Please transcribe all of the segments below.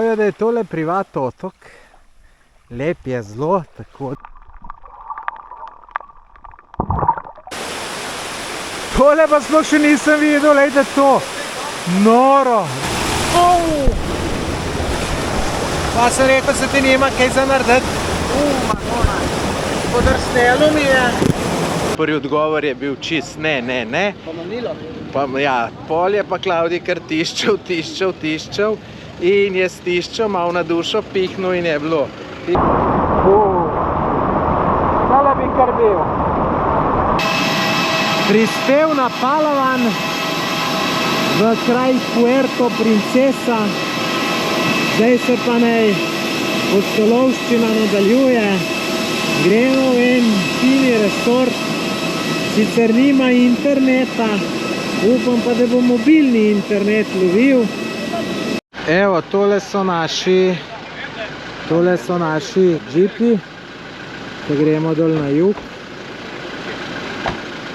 pravijo, da je tole privat otok. Lep je zelo, tako. Tole pa sploh še nisem videl, lejte to. Noro. Pa sem rekel, se ti nima kaj za narediti. Madonna. Podrsnelo mi je. Prvi odgovor je bil čist ne. Pa manilo. Pa, ja, pol je pa Klavdij kar tiščev in je stiščev, malo na dušo pihnil in je bilo. Tale bi kar bil. Prispel na Palawan v kraj Puerto Princesa. Zdaj se pa naj pustolovščina nadaljuje. Gremo v en fini resort. Sicer nima interneta, upam pa, da bo mobilni internet lovil. Evo, tole so naši džipi, da gremo dol na jug.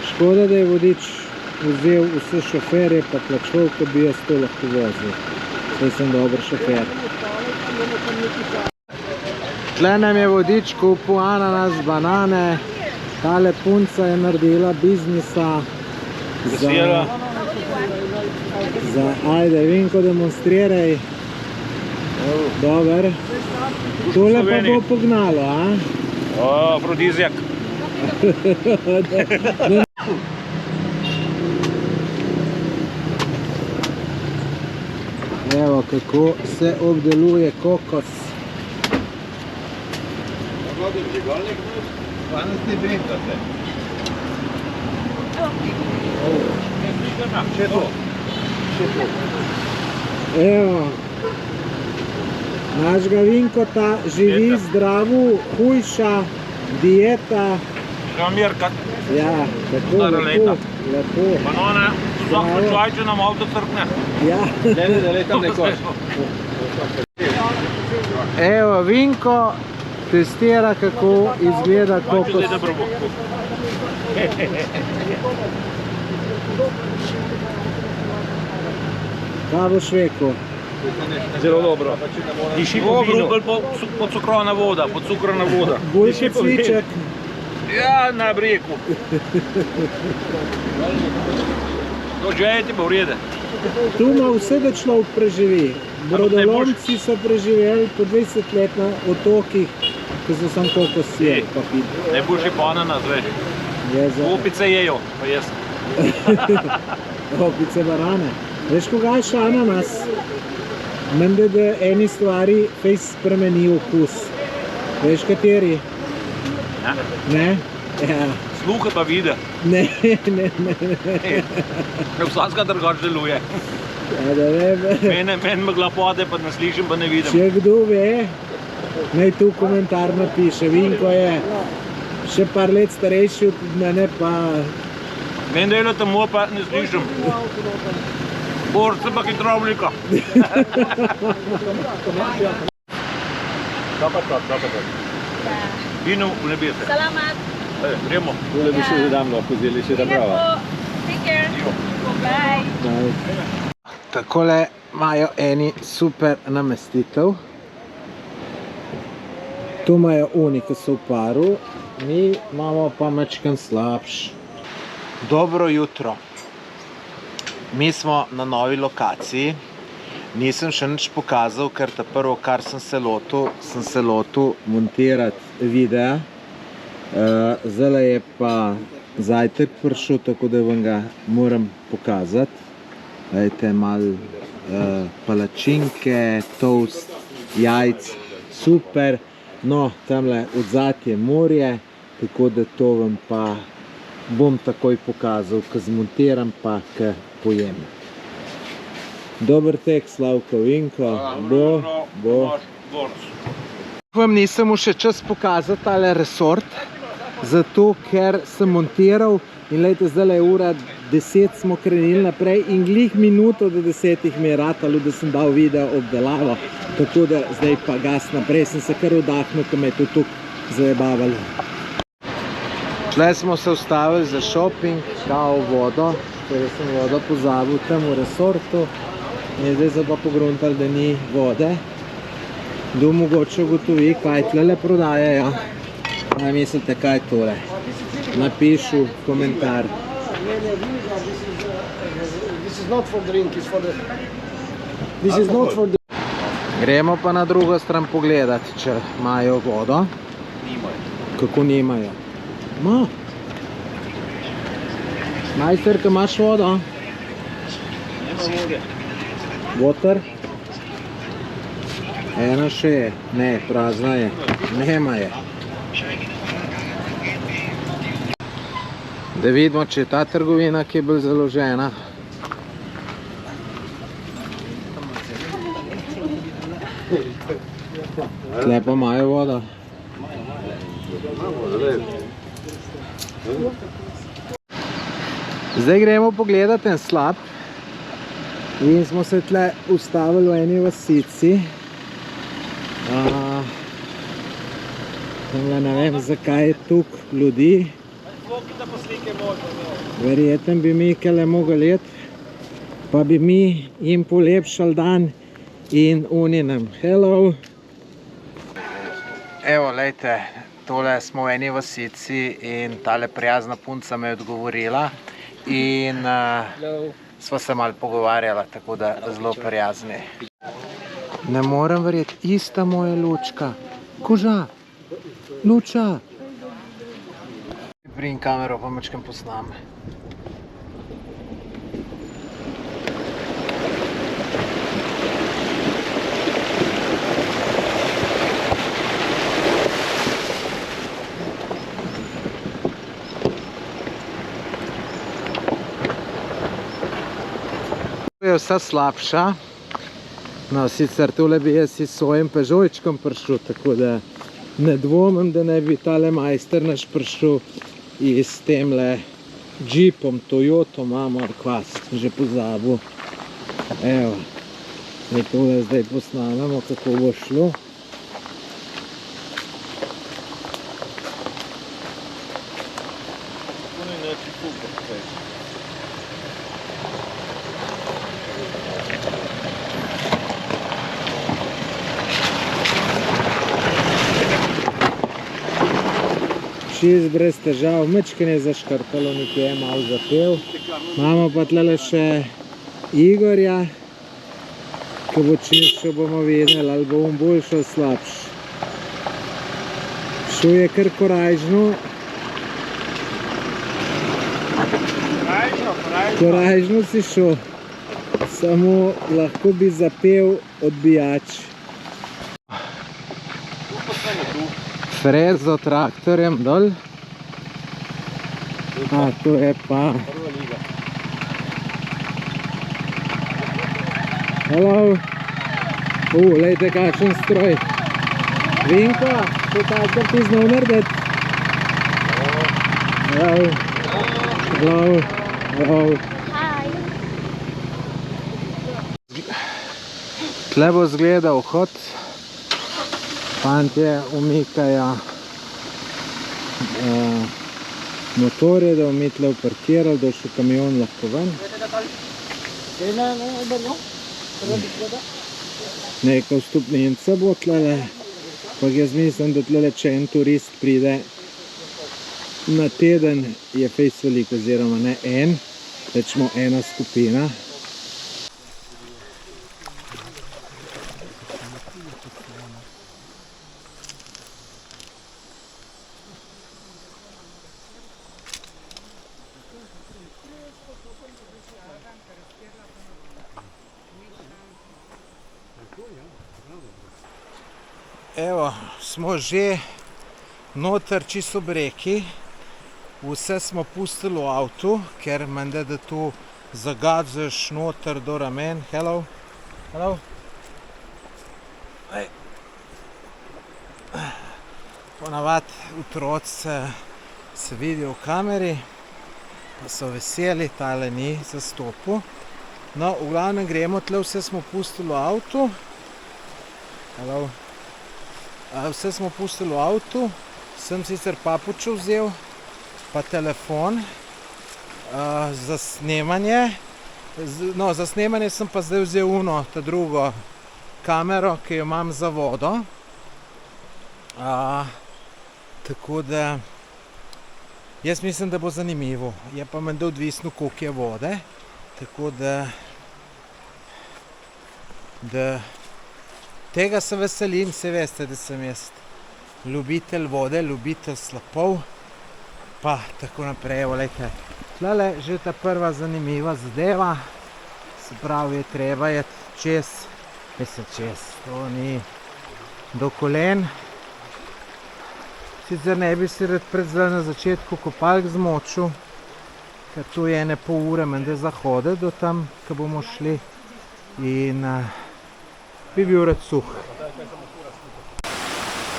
Škoda, da je vodič vzel vse šoferje pa plačal, ko bi jaz to lahko vozil. Saj sem dober šofer. Tle nam je vodič kupil ananas, banane. Tale punca je naredila biznisa za ajde, Vinko, demonstriraj. Dober. Tole pa bo pognalo, a? Afrodizijak. Evo, kako se obdeluje kokos. Evo, našega Vinkota živi zdravu, hujša dieta. Žamirka. Ja, tako lepo. Manone, vsak počuvaj, če nam avto crkne. Ja. Ne letam nekoč. Evo, Vinko testira, kako izgleda kokos. Kaj boš rekel? Zelo dobro. Diši po vinu. Pocukrovana voda, Boljši cviček. Ja, na breku. Dođejte pa vrede. Tu ima vse, da človek preživi. Brodolomci so preživeli po 20 let na otokih, ko so sam kokos sjeli pa pili. Ne boš i pa ananas, veš. Opice jejo, pa jaz. Opice barane. Veš, koga je še ananas? Mende, da eni stvari fejs spremeni okus. Veš, kateri? Ne? Ja. Sluhe pa vide. Ne. Vsaka drugač deluje. Ja, da ne. Meni megla pade, pa ne slišim, pa ne vidim. Če kdo ve, naj tu komentar napiše. Vinko je še par let starejši od mene, pa... Meni delo tamo, pa ne slišim. Borce pa hitrovlika. Vino v nebese. Salamat. Gremo. Tole bi še zadam lahko vzeli, še da prava. Take care. Bye. Takole imajo eni super namestitev. Tu imajo oni, ki so v paru, mi imamo pa mačken slabš. Dobro jutro. Mi smo na novi lokaciji. Nisem še nič pokazal, ker ta prvo, kar sem se lotil montirati videa. Zdaj je pa zajtrk prišel, tako da vam ga moram pokazati. Dajte malo palačinke, toast, jajc, super. No, tamle odzad je morje, tako da to vam pa bom takoj pokazal, ko zmontiram pa ko pojem. Dober tek, Slavko, Vinko. Bo. Vam nisem mu še čas pokazati tale resort, zato ker sem montiral in lejte, zdaj je ura 10, smo krenili naprej in glih minuto do 10 mi je ratalo, da sem dal video obdelavo, tako da zdaj pa gas naprej, sem se kar vdahnil, ko me je to tukaj zajebavalo. Tle smo se ustavili za shopping, kao vodo, ker sem vodo pozabil tam v resortu in zdaj so pa pogruntali, da ni vode. Kdo mogoče ugotovi, kaj tlele prodajajo? Kaj mislite, kaj je tole? Napišu komentar. This is not for drink, it's for the... This is not for the... Gremo pa na drugo stran pogledati, če imajo vodo. Kako nimajo? Ma. Majsterka, imaš vodo? Nema vode. Water? Ena še je. Ne, prazna je. Nema je. Da vidimo, če je ta trgovina, ki je bolj založena. Tle pa imajo vodo. Zdaj gremo pogledati en slap. In smo se tle ustavili v eni vasici. Ne vem, zakaj je tukaj ljudi. Verjetno bi mi kele mogli jeti, pa bi mi jim polepšali dan in oni nam. Hello! Evo, lejte, tole smo v eni vasici in tale prijazna punca me je odgovorila in sva se malo pogovarjala, tako da zelo prijazni. Ne morem verjeti, ista moja lučka. Koža, luča. Prijim kamero, pa mačkem posnam. Je vsa slabša. No, sicer tole bi jaz s svojim Peugeotčkom prišel, tako da ne dvomim, da ne bi tale majster naš prišel in s temle džipom, Toyoto imamo, ali kva, sem že pozabil. Evo, da tole zdaj posnamemo, kako bo šlo. Čist brez težav, mečken je zaškrtalo, nekje je malo zapel. Imamo pa tlele še Igorja, ki bo čiščil, bomo videli, ali bo on boljši ali slabši. Šel je kar korajžno. Korajžno si šel, samo lahko bi zapel odbijač. Frezo traktorjem dol. A, to je pa... Hello. Lejte, kakšen stroj. Vinko, to tako ti znal narediti? Hello. Hello. Hello. Hi. Tle bo zgledal vhod. Fantje umikajo motorje, da bomo mi tle parkirali, da bo še kamion lahko ven. Neka vstopnica bo tlele, pa jaz mislim, da tlele, če en turist pride na teden, je fejst veliko, oziroma ne en, rečemo ena skupina. Evo, smo že noter čisto ob reki. Vse smo pustili v avtu, ker menda, da tu zagadzeš noter do ramen. Hello. Hello. Ponavad otroci se vidijo v kameri, pa so veseli, tale ni zastopil. No, v glavnem gremo tle, vse smo pustili v avtu. Hello. Vse smo pustili v avtu, sem sicer papučo vzel, pa telefon za snemanje. No, za snemanje sem pa zdaj vzel ta drugo kamero, ki jo imam za vodo. Tako da jaz mislim, da bo zanimivo. Je pa menda odvisno, koliko je vode. Tako da tega se veselim, se veste, da sem jaz ljubitelj vode, ljubitelj slapov, pa tako naprej. Volejte, tlele že ta prva zanimiva zadeva, se pravi, je treba je čez, to ni do kolen. Sicer ne bi si rad zdaj na začetku kopalk zmočil, ker tu je ene pol ure menda zahode do tam, ko bomo šli, in bi bil rad suh.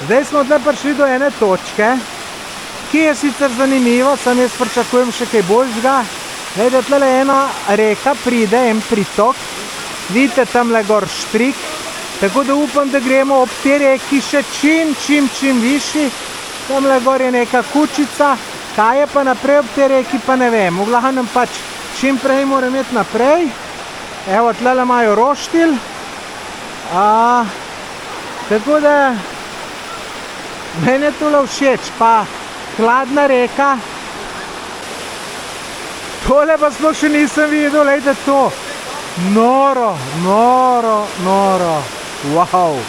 Zdaj smo tle prišli do ene točke, ki je sicer zanimivo, sam jaz pričakujem še kaj boljšega. Glejte, tle ena reka pride, en pritok, vidite tamle gor štrik, tako da upam, da gremo ob te reki še čim višji. Tamle gor je neka kučica, kaj je pa naprej ob te reki, pa ne vem. V glavnem pač čim prej moram iti naprej. Evo, tle imajo roštilj. Tako da meni je tole všeč, pa hladna reka. Tole pa sploh še nisem videl, lejte to. Noro. Wow.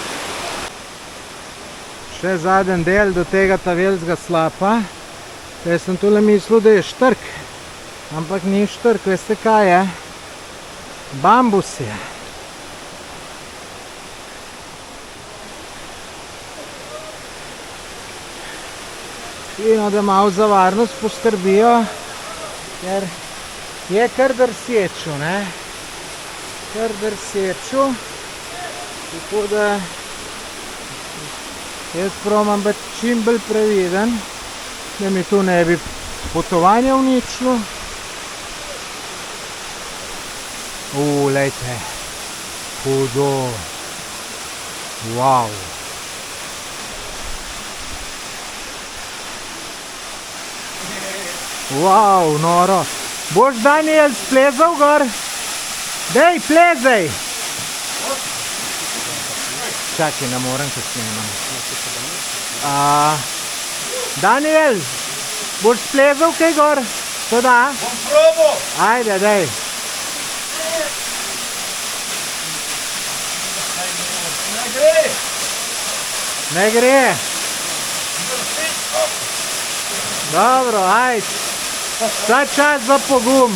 Še zadnji del do tega tavelskega slapa. Jaz sem tole mislil, da je štrk. Ampak ni štrk, veste kaj je? Bambus je. Fino, da malo za varnost poskrbijo, ker je kar drsečo, ne? Kar drsečo. Tako da jaz probam biti čim bolj previden, da mi tu ne bi potovanje uničilo. Lejte, hudo. Wow. Wow, noro. Boš, Daniel, splezal gor? Dej, plezaj! Čakaj, ne morem, ko snemam. Daniel, boš splezal kaj gor? To da? Bom probo! Ajde, dej. Ne gre! Ne gre! Dobro, ajde. Zdaj čas za pogum.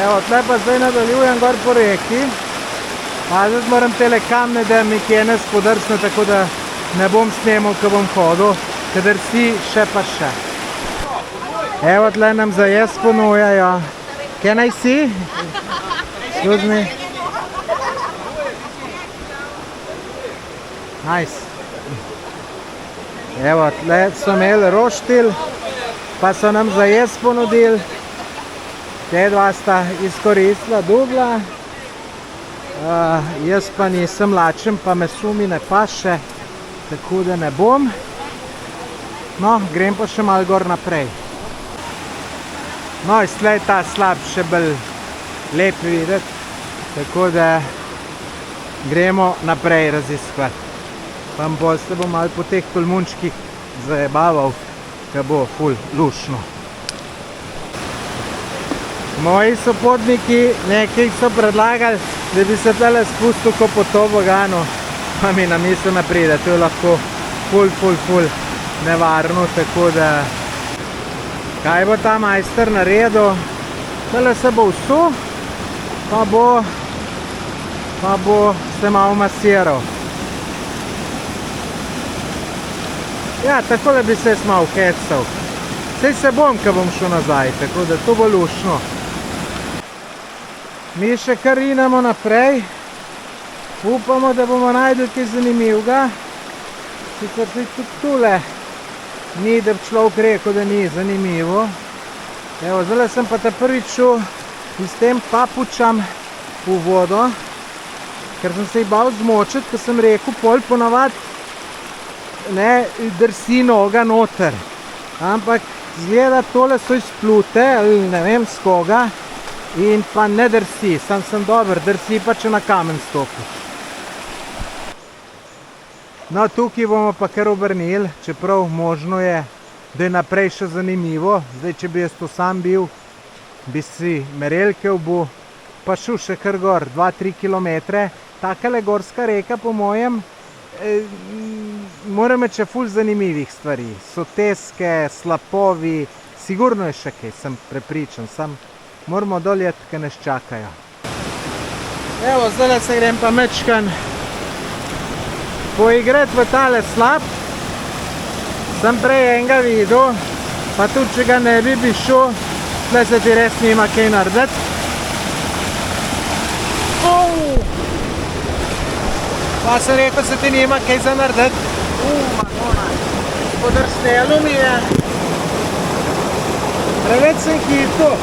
Evo, tle pa zdaj nadaljujem gor po reki. Zdaj moram tele kamne, da mi kje ne spodrsne, tako da ne bom snemal, ko bom hodil, kadar si še pa še. Evo, tle nam za jaz ponujajo. Can I see? Excuse me. Nice. Evo, tle so imeli roštilj, pa so nam za jaz ponudili. Te dva sta izkoristila dubla. Jaz pa nisem lačen, pa meso mi ne paše, tako da ne bom. No, grem pa še malo gor naprej. No, iztle je ta slab še bolj lep videti, tako da gremo naprej raziskovati. Pa bolj se bom malo po teh tolmunčkih zajebaval, ko bo ful lušno. Moji sopotniki nekaj so predlagali, da bi se tele spustil ko po toboganu, pa mi na misel ne pride. To je lahko ful nevarno, tako da kaj bo ta majster naredil? Tele se bo vsul, pa bo se malo masiral. Ja, tako da bi se jaz malo kecal. Sej se bom, ko bom šel nazaj, tako da to bo lušno. Mi še kar rinemo naprej. Upamo, da bomo najdel kaj zanimivega. Sicer tudi tule ni, da bi človek rekel, da ni zanimivo. Evo, zdaj sem pa ta prvič šel s tem papučam v vodo, ker sem se jih bal zmočiti, ker sem rekel, pol ponavad ne drsi noga noter. Ampak zgleda, tole so izplute, ali ne vem s koga, In pa ne drsi, sem dober, drsi pa če na kamen stopi. No, tukaj bomo pa kar obrnili, čeprav možno je, da je naprej še zanimivo. Zdaj, če bi jaz to sam bil, bi si merelke obu, pa šel še kar gor, 2-3 kilometre. Takale gorska reka, po mojem, mora imeti še ful zanimivih stvari. Soteske, slapovi, sigurno je še kaj, sem prepričan. Moramo dol jet, kaj nas čakajo. Evo, zdaj se grem pa mečkan poigrat v tale slap. Sem prej enega videl, pa tudi če ga ne bi šel, tle se ti res nima kaj narediti. Pa sem rekel, se ti nima kaj za narediti. Madonna, podrsnelo mi je. Preveč sem hitel.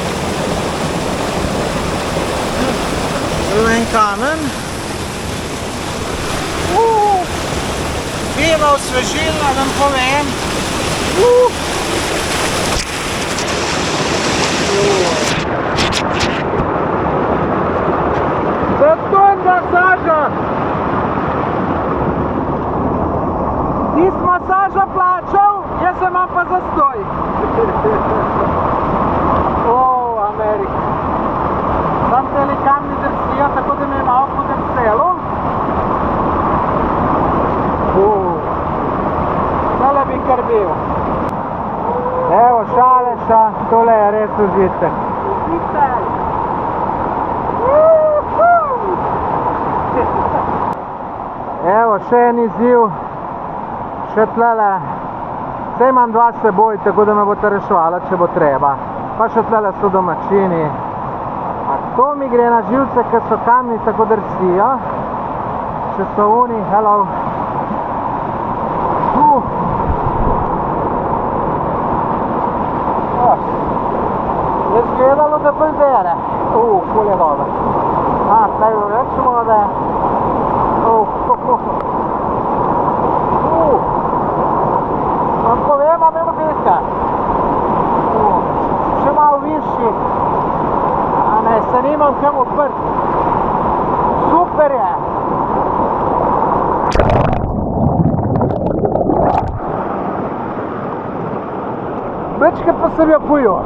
Zelo en kamen. Piva osvežilna, vam povem. Zastonj masaža! Ti si masaža plačal, jaz sem imam pa zastoj. Amerika. Sam teli kamni drsijo, tako da mi je malo podrselo. Tole bi kar bil. Evo, Šaleša, tole je res užitek. Evo, še en izziv. Še tlele. Saj imam 2 s seboj, tako da me boste rešvala, če bo treba. Pa še tlele so domačini. A to mi gre na živce, ker so kamni tako drsijo. Če so oni, hello. Je zgledalo, da bolj bere. Ful je dober. Tlej bo več vode. Vam povem, a me odbika. Še malo višji. A ne, se nimam kam odprt. Super je. Večkrat pa sem jo pojel.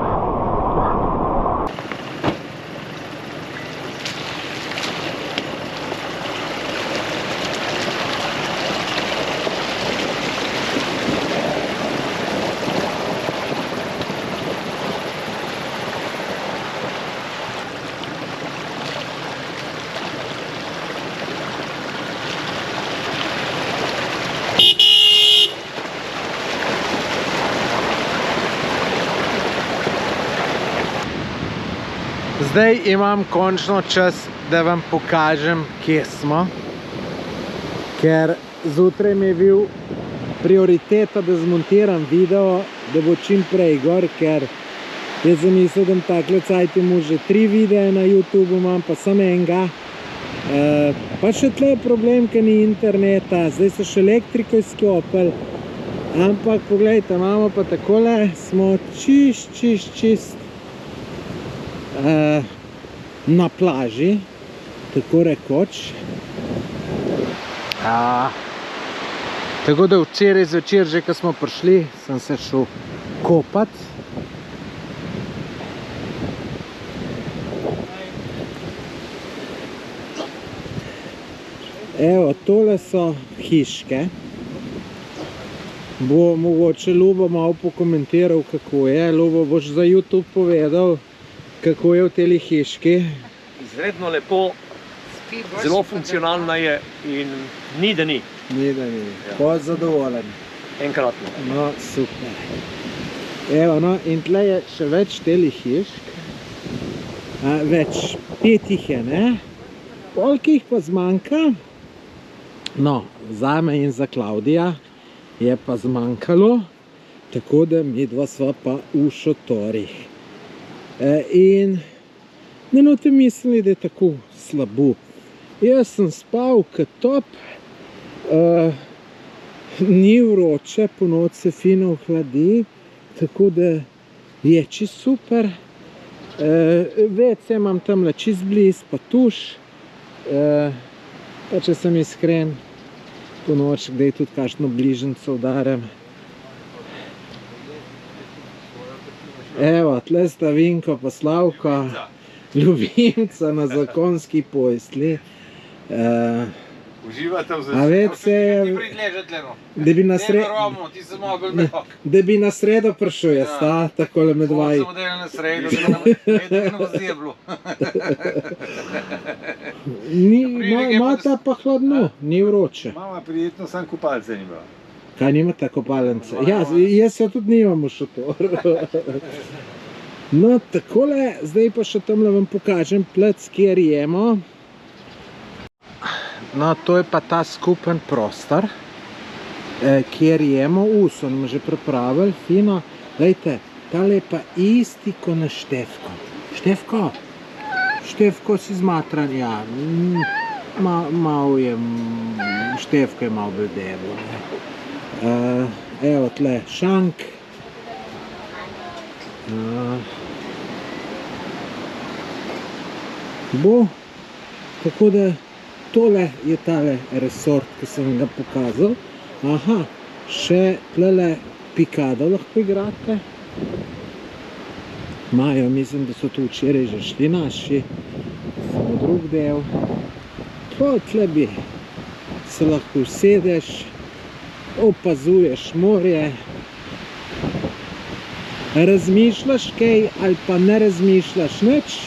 Zdaj imam končno čas, da vam pokažem, kje smo. Ker zjutraj mi je bil prioriteta, da zmontiram video, da bo čim prej gor, ker jaz sem mislil, da takle cajt imam že 3 videe na YouTube, imam pa samo enega. Pa še tle je problem, ker ni interneta, zdaj so še elektriko izklopili. Ampak pogledajte, imamo pa takole, smo čist na plaži, tako rekoč. Tako da včeraj zvečer, že ko smo prišli, sem se šel kopat. Evo, tole so hiške. Bo mogoče Ljubo malo pokomentiral, kako je. Ljubo, boš za YouTube povedal, kako je v teli hiški? Izredno lepo, zelo funkcionalna je in ni da ni. Ni da ni. Pa zadovoljen. Enkratno. No, super. Evo, no, in tle je še več teli hišk. Več, 5 jih je, ne? Koliko jih pa zmanjka? No, zame in za Klaudija je pa zmanjkalo, tako da mi dva sva pa v šotorih. In ne boste mislili, da je tako slabo. Jaz sem spal kot top, ni vroče, po noč se fino ohladi, tako da je čisto super. WC imam tamle čist bliz, pa tuš. Pa če sem iskren, po noč, kdaj tudi kakšno bližnjico udarem. Evo, tle sta Vinko pa Slavko, ljubimca na zakonski posli. Uživate v A WC je... Ti prigleža tleno. Da bi na sredo prišel, jaz ta, takole med vaj. Samo delal na sredo, da ne bo zjeblo. Imata pa hladno, ni vroče. Mama prijetno, sam kupalce ni bila. Kaj nimate kopalnice? Ja, jaz jo tudi nimam v šotoru. No, takole, zdaj pa še tamle vam pokažem plec, kjer jemo. No, to je pa ta skupen prostor, kjer jemo. So nam že pripravili, fino. Glejte, tale je pa isti ko na Štefko. Štefko? Štefko si zmatran, ja. Malo je, Štefko je malo bolj deblo. Evo tle, šank. Bo, tako da tole je tale resort, ki sem ga pokazal. Aha, še tlele pikado lahko igrate. Imajo, mislim, da so tu včeraj že šli naši, samo drug del. Tle bi se lahko usedeš, opazuješ morje, razmišljaš kaj ali pa ne razmišljaš nič.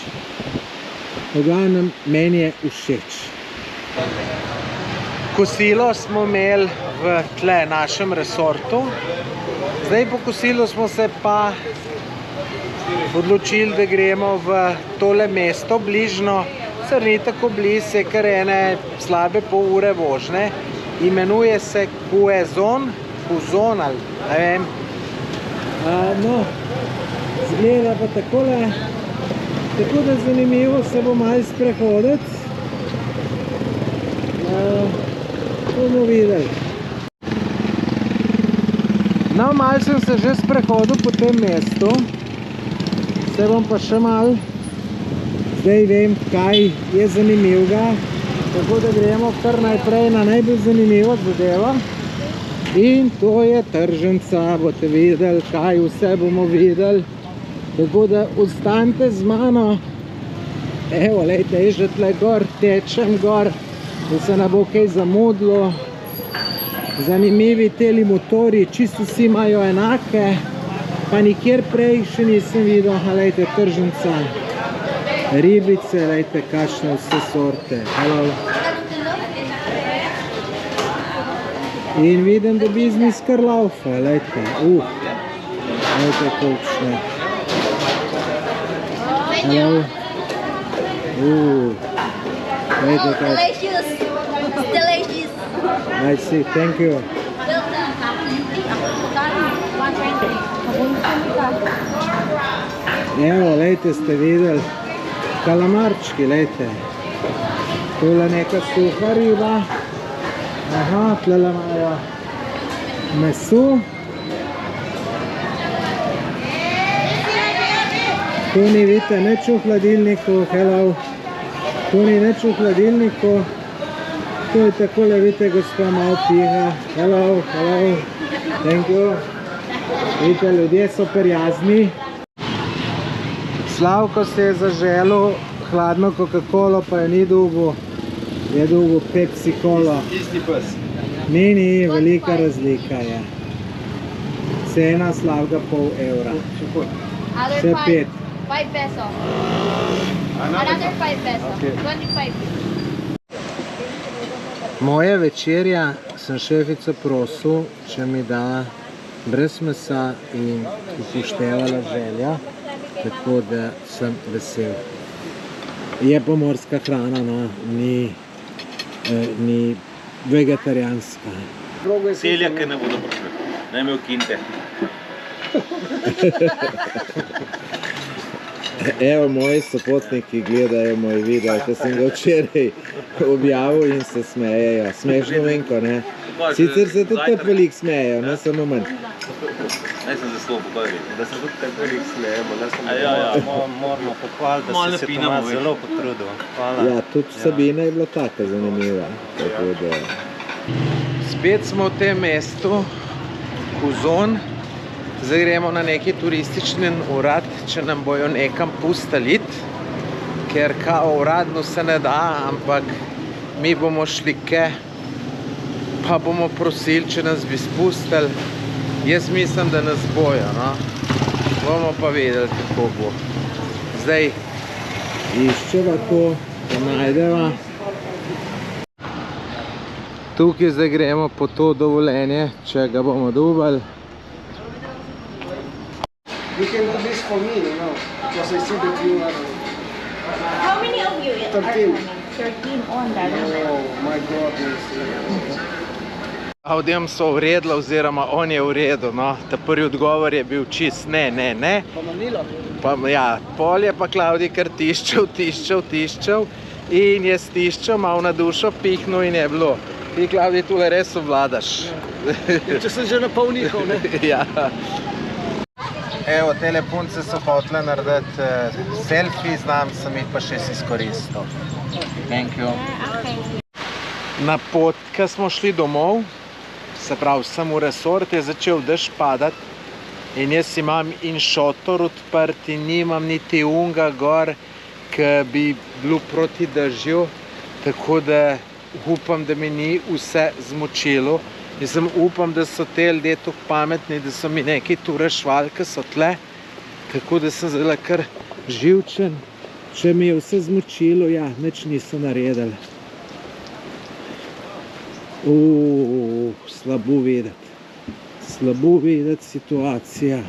V glavnem, meni je všeč. Kosilo smo imeli v tle našem resortu. Zdaj po kosilu smo se pa odločili, da gremo v tole mesto bližno. Sar ni tako blizu, je kar ene slabe pol ure vožnje. Imenuje se Quezon ali ne vem. No, zgleda pa takole. Tako da zanimivo se bo malo sprehoditi. Bomo videli. No, malo sem se že sprehodil po tem mestu. Se bom pa še malo. Zdaj vem, kaj je zanimivega. Tako da gremo kar najprej na najbolj zanimivo zadevo. In to je tržnica. Boste videli, kaj vse bomo videli. Tako da ostanite z mano. Evo, lejte, je že tle gor, tečem gor, da se ne bo kaj zamudilo. Zanimivi teli motori, čisto vsi imajo enake, pa nikjer prej še nisem videl. Lejte, tržnica, ribice, lejte, kakšne vse sorte. Hello. In vidim, da biznis kar laufa, lejte, lejte, kolikšne. Hello. Delicious. It's delicious. I see, thank you. Evo, lejte, ste videli. Kalamarčki, lejte. Tule neka suha riba. Aha, tlele imajo meso. Tu ni, vidite, nič v hladilniku, hello. Tu ni nič v hladilniku. Tu je takole, vidite, gospa malo piha. Hello, hello, thank you. Vidite, ljudje so prijazni. Slavko se je zaželil hladno Coca-Colo, pa je ni dobil. Je dobil Pepsi Colo. Isti pes. Ni, velika razlika je. Cena Slavka €0,5. Še 5. 5 peso. Another 5 peso. Okay. 25. Moja večerja sem šefico prosil, če mi da brez mesa in upoštevala želja, tako da sem vesel. Je pomorska hrana, no, ni vegetarijanska. Seljake ne bodo prišli, naj me ukinte. Evo, moji sopotniki gledajo moj video, ko sem ga včeraj objavil in se smejejo. Smešno, Venko, ne? Sicer se tudi te veliko smejejo, ne samo manj. Jaz sem zelo pogovarjal. Da se tudi tako velik smejemo, ne samo Ja. moramo pohvaliti, Malo da si se napinamo, Tomaž veš. zelo potrudil. Hvala. Ja, tudi Sabina je bila taka zanimiva. Tako da... Spet smo v tem mestu, Kuzon. Zdaj gremo na neki turistični urad, če nam bojo nekam pustili iti, ker kao uradno se ne da, ampak mi bomo šli ke, pa bomo prosili, če nas bi spustili. Jaz mislim, da nas bojo, no. Bomo pa vedeli, kako bo. Zdaj iščeva to, da najdeva. Tukaj zdaj gremo po to dovoljenje, če ga bomo dobili. You can do this for me, you know, because I see that you are... How many of you? 13. 13 on that. Oh my goodness. Avdijem so uredila, oziroma on je uredil, no. Ta prvi odgovor je bil čist ne. Pa Manila. Pa, ja, pol je pa Klavdij kar tiščev in je stiščev, malo na dušo pihnil in je bilo. Ti, Klavdij, tule res obvladaš. Če sem že na pol njihov, ne? Ja. Evo, tele punce so hotele narediti selfie, znam sem jih pa še izkoristil. Thank you. Na pot, ko smo šli domov, se pravi, sem v resort, je začel dež padati in jaz imam in šotor odprt in nimam niti unga gor, ki bi bilo proti dežju, tako da upam, da mi ni vse zmočilo. Jaz upam, da so te ljudje tako pametni, da so mi neki tu rešvali, ki so tle, tako da sem zdaj kar živčen. Če mi je vse zmočilo, ja, nič niso naredili. Slabo videti situacija.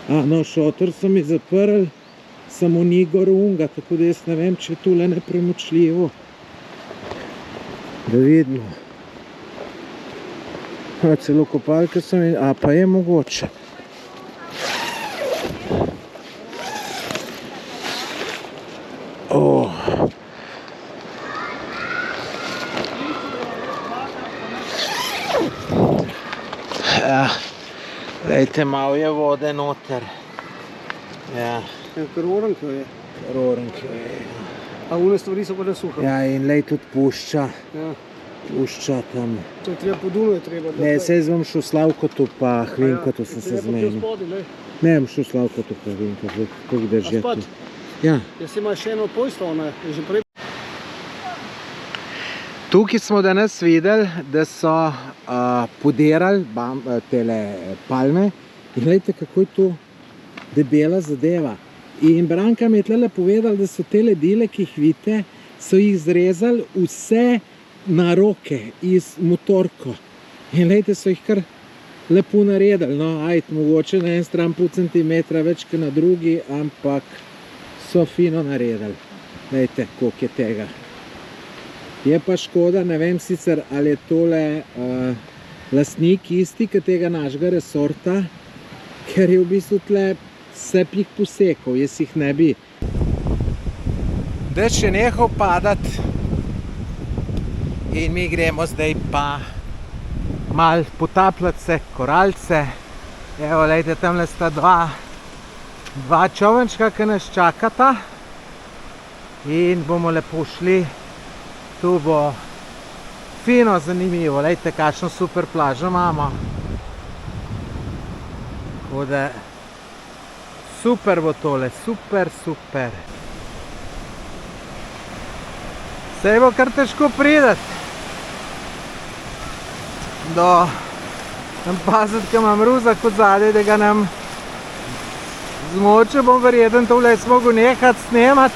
No, šotor so mi zaprli, samo ni gor unga, tako da jaz ne vem, če je tule nepremočljivo. Da vidimo. Celo kopalke so mi, pa je mogoče. Lejte, malo je vode noter. Ja. Ker oranko je. A une stvari so pa da suha. Ja, in lej tudi pušča. Ja. Pušča tam. To je treba po Dunaju treba. Ne, saj bom šel Slavkotu pa Hvinkotu, sem se zmenil. Ne, bom šel Slavkotu pa Hvinkotu, kako drži. A spad? Ja. Jaz imam še eno pojstvo, ne, je že prej. Tukaj smo danes videli, da so podirali tele palme in gledajte, kako je to debela zadeva. In Branka mi je tlele povedala, da so tele dele, ki jih vidite, so jih zrezali vse na roke iz motorko. In gledajte, so jih kar lepo naredili. No, mogoče na en stran pol centimetra več kot na drugi, ampak so fino naredili. Gledajte, koliko je tega. Je pa škoda, ne vem sicer, ali je tole lastnik isti, kot tega našega resorta, ker je v bistvu tle vse jih posekal, jaz jih ne bi. Dež je nehal padati in mi gremo zdaj pa malo potapljati se, koralce. Evo, lejte, tamle sta dva čovnčka, ki nas čakata in bomo lepo šli. Tu bo fino zanimivo, lejte, kakšno super plažo imamo. Tako da super bo tole, super. Saj bo kar težko prideti. Tam paziti, ko imam ruzak od zadaj, da ga nam zmoče, bom verjeten tole mogel nehati snemati.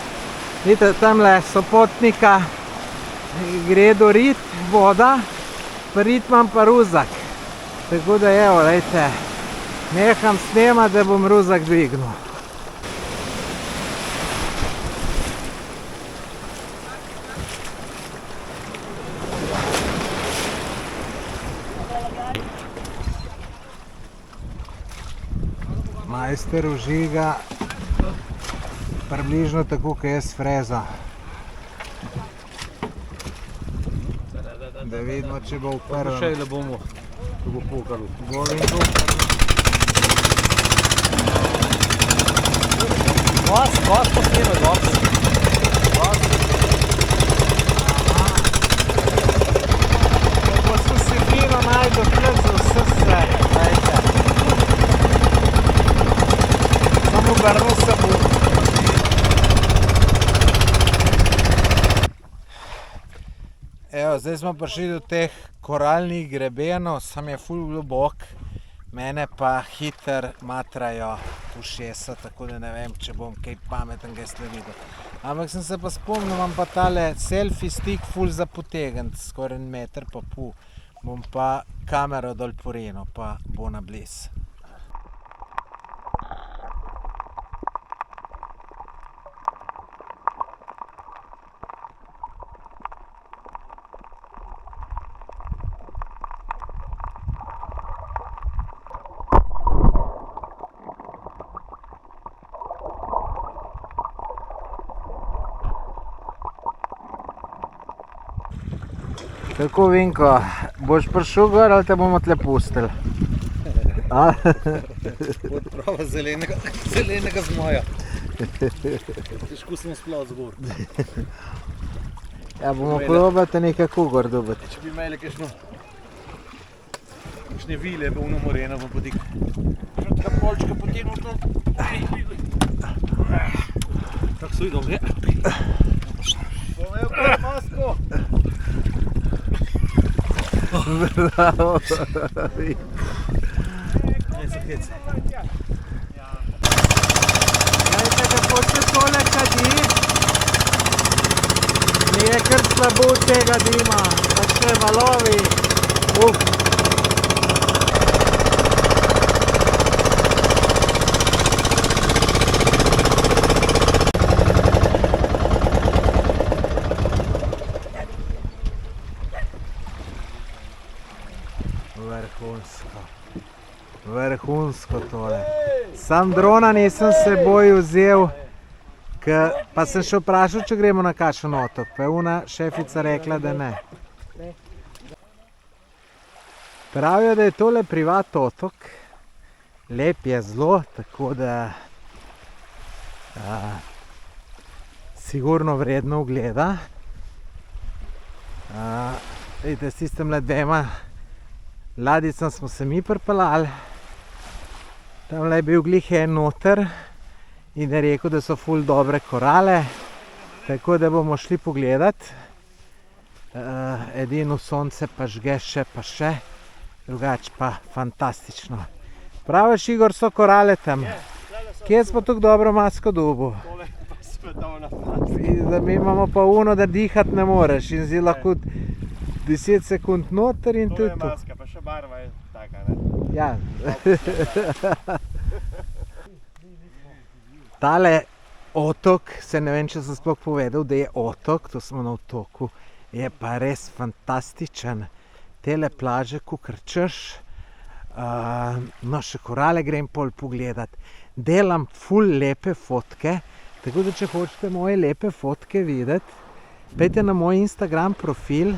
Vidite, tamle so potnika. Gre do rit, voda, pa rit imam pa ruzak. Tako da evo, lejte, neham snemati, da bom ruzak dvignil. Majster vžiga približno tako, kot jaz frezo. Da vidimo, če bo uprl. Še le bomo. To bo pokalo. Gos posnema, gos. Ko sem si vino najdo tleh za vse svet, dajte. Samo vrnil se bo. Evo, zdaj smo prišli do teh koralnih grebenov, sam je ful globok, mene pa hiter matrajo ušesa, tako da ne vem, če bom kaj pametnega videl. Ampak sem se pa spomnil, imam pa tale selfie stick ful za potegniti, skoraj 1,5 metra. Bom pa kamero dol porinil, pa bo na blizu. Kako, Vinko, boš prišel gor ali te bomo tle pustili? Odprava zelenega zmaja. Težko sem sploh zgor. Ja, bomo probati nekako gor dobiti. Če bi imeli kakšne vile, bo ono moreno, bom podik. Taka polčka potegnil to. Tako so idol, je. Bom imel kaj masko. Bravo. Ne se hec. Glejte, kako se tole kadi. Mi je kar slabo od tega dima, takšne valovi. Vrhunsko tole. Sam drona nisem s seboj vzel, pa sem še vprašal, če gremo na kakšen otok, pa je ona šefica rekla, da ne. Pravijo, da je tole privat otok, lep je zelo, tako da sigurno vredno ogleda. Vidite, s tistemle dvema ladicam smo se mi pripeljali. Tamle je bil glih en noter in je rekel, da so ful dobre korale, tako da bomo šli pogledat. Edino sonce pa žge še pa še, drugače pa fantastično. Praviš, Igor, so korale tam? Kje smo tako dobro masko dobil? Tole pa svetovna. Mi imamo pa uno, da dihati ne moreš in zdaj lahko 10 sekund noter in To je tudi tu. maska, pa še barva je taka, ne? Ja. Tale otok, se ne vem, če sem sploh povedal, da je otok, to smo na otoku, je pa res fantastičen. Tele plaže, kakor češ, no še korale grem pol pogledat. Delam ful lepe fotke, tako da če hočete moje lepe fotke videti, pejte na moj Instagram profil,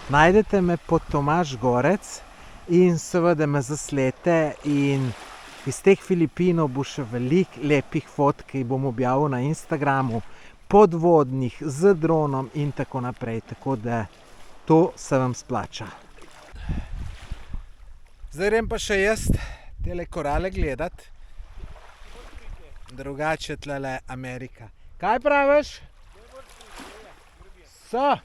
najdete me pod Tomaž Gorec in seveda me zaslete in iz teh Filipinov bo še veliko lepih fotk, ki bom objavil na Instagramu, podvodnih, z dronom in tako naprej, tako da to se vam splača. Zdaj grem pa še jaz tele korale gledat, drugače tlele Amerika. Kaj praviš? So?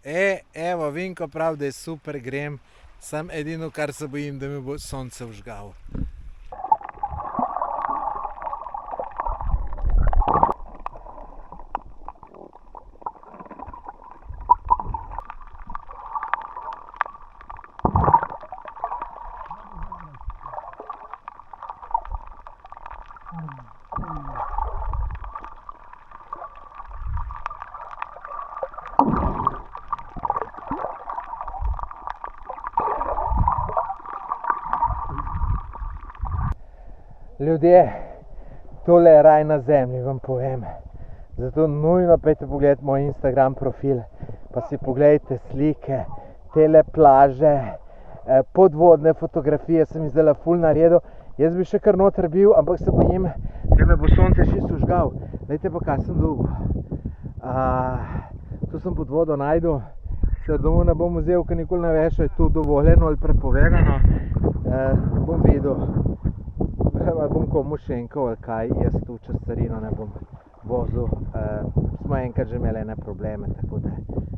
Evo, Vinko pravi, da je super, grem. Sam edino, kar se bojim, da mi bo sonce vžgal. Ljudje, tole je raj na zemlji, vam povem. Zato nujno pejte pogledati moj Instagram profil, pa si pogledajte slike, tele plaže, podvodne fotografije sem zdaj ful naredil. Jaz bi še kar noter bil, ampak se bojim, da me bo sonce še sužgal. Glejte pa, kaj sem dobil. Tu sem pod vodo najdel. Se domov ne bom vzel, ker nikoli ne veš, je to dovoljeno ali prepovedano. Bom videl, ali bom komu šenkal ali kaj, jaz tu čez carino ne bom vozil. Smo enkrat že imeli ene probleme, tako da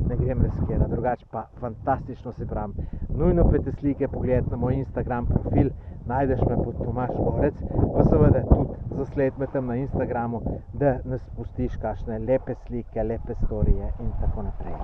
ne grem riskirati. Drugače pa fantastično, se pravim. Nujno pejte slike pogledati na moj Instagram profil, najdeš me pod Tomaž Gorec, pa seveda tudi zasled me tam na Instagramu, da ne spustiš kakšne lepe slike, lepe storije in tako naprej.